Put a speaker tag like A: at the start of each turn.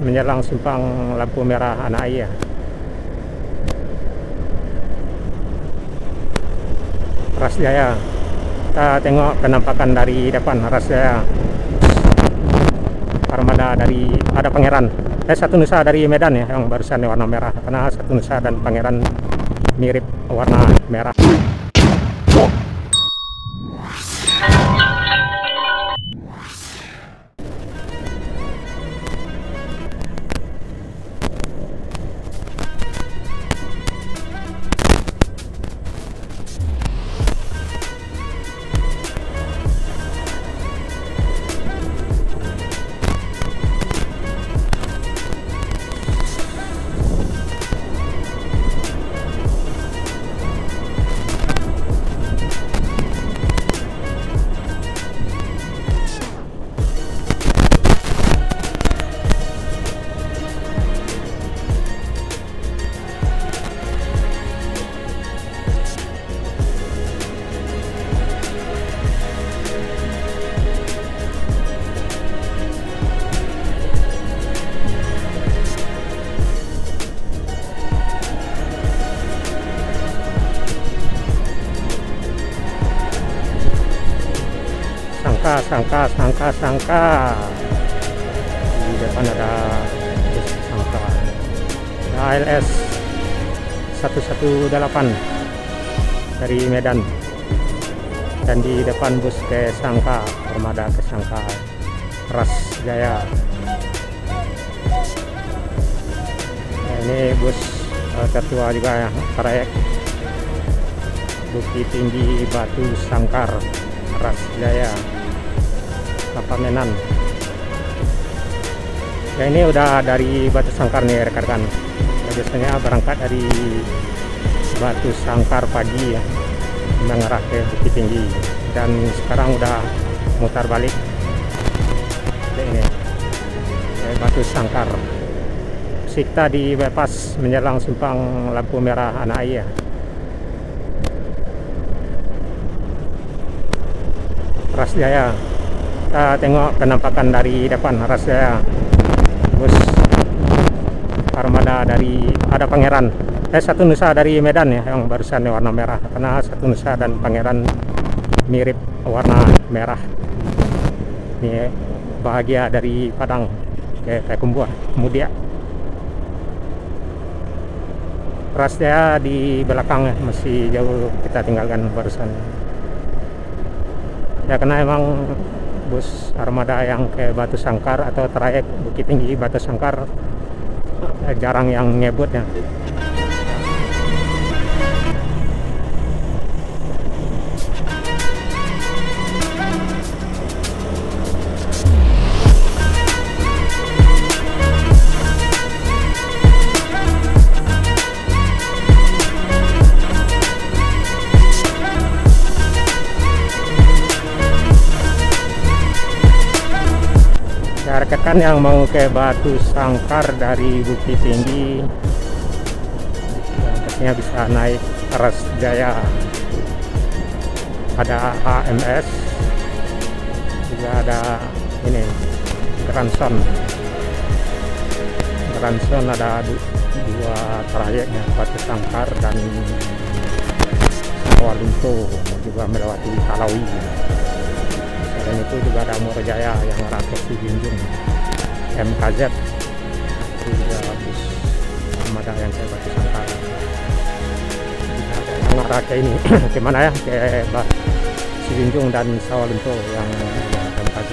A: menjelang simpang lampu merah Anak Iya. Ras Jaya. Kita tengok penampakan dari depan Ras Jaya. Armada dari ada Pangeran. Satu Nusa dari Medan ya, yang barusan warna merah. Karena Satu Nusa dan Pangeran mirip warna merah. Sangka di depan ada bus Sangka ALS 118 dari Medan, dan di depan bus ke Sangka, Armada ke Sangka Ras Jaya. Nah, ini bus tertua juga ya, trayek Bukit Tinggi Batu Sangkar Ras Jaya Pamenan. Ya, ini udah dari Batu Sangkar nih rekan-rekan. Biasanya berangkat dari Batu Sangkar pagi ya, mengarah ke Bukit Tinggi, dan sekarang udah mutar balik ini Batu Sangkar. Kita di bypass menjelang simpang lampu merah Anak Iya. Ras Jaya. Kita tengok penampakan dari depan Ras Jaya. Bus armada dari ada Pangeran. Satu Nusa dari Medan ya, yang barusan warna merah. Karena Satu Nusa dan Pangeran mirip warna merah. Ini bahagia dari Padang ke Mudia. Ras Jaya di belakang ya, masih jauh kita tinggalkan barusan. Ya, karena emang bus armada yang ke Batu Sangkar atau trayek Bukit Tinggi Batu Sangkar jarang yang ngebut ya. Rekan yang mau ke Batu Sangkar dari Bukit Tinggi, pastinya bisa naik Ras Jaya. Ada AMS, juga ada ini Grandson ada dua trayeknya, Batu Sangkar dan Sawalunto, juga melewati Talawi. Dan itu juga ada Morjaya yang arah ke Sijunjung, MKZ, itu juga bus armada yang ke Batu Sangkar. Yang arah ke ini kemana ya, ke Sijunjung dan Sawalunto yang MKZ.